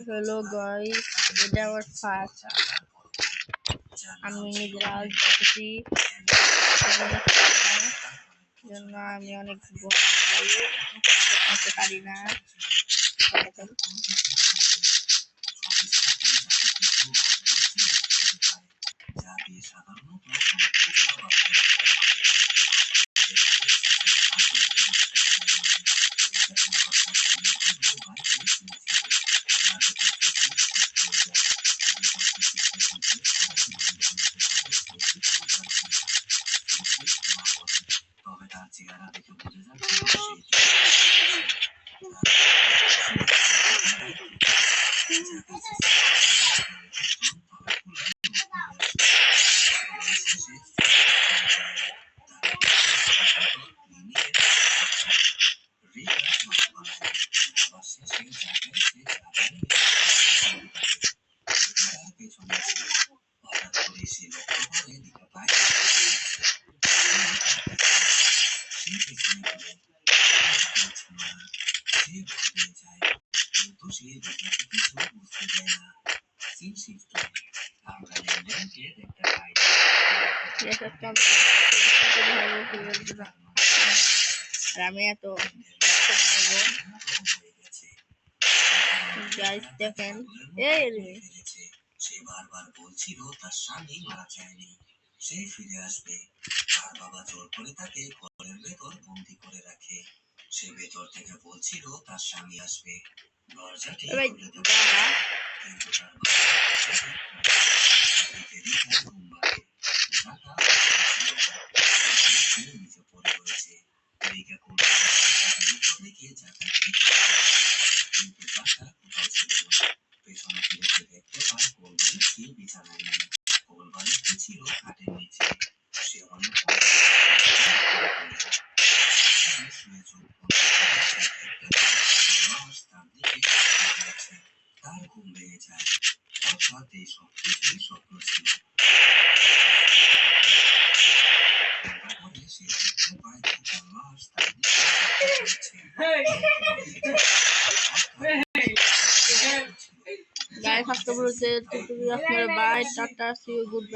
Hello guys, এটা আমার first. আমি নিজের আওয়াজ দিতেছি জন্য আমি অনেক করতে পারি না। আমি এত গাইস দেখেন, সে বারবার বলছিল তার স্বামী মারা যায়নি, সে ফিরে আসবে। তার বাবা জোর করে তাকে ঘরের ভেতর বন্দি করে রাখে। সে ভেতর থেকে বলছিল তার স্বামী আসবে, দরজাটি খুলে দেবে, কিন্তু তার নিচে পড়ে রয়েছে। এদিকে কিন্তু টাকা কোথাও ছিল না। পেছনে ফিরে দেখতে পায় কোলবালিশটি বিছানায় নেই, কোলবালিশটি ছিল খাটের নিচে। সে অনেক তার ঘুম ভেঙে যায়, অর্থাৎ এই সব কিছুই স্বপ্ন ছিল। সে দেখতে পায় তার লাশ তার গায়ে থাকতে বলতে bye tata, see you, good bye.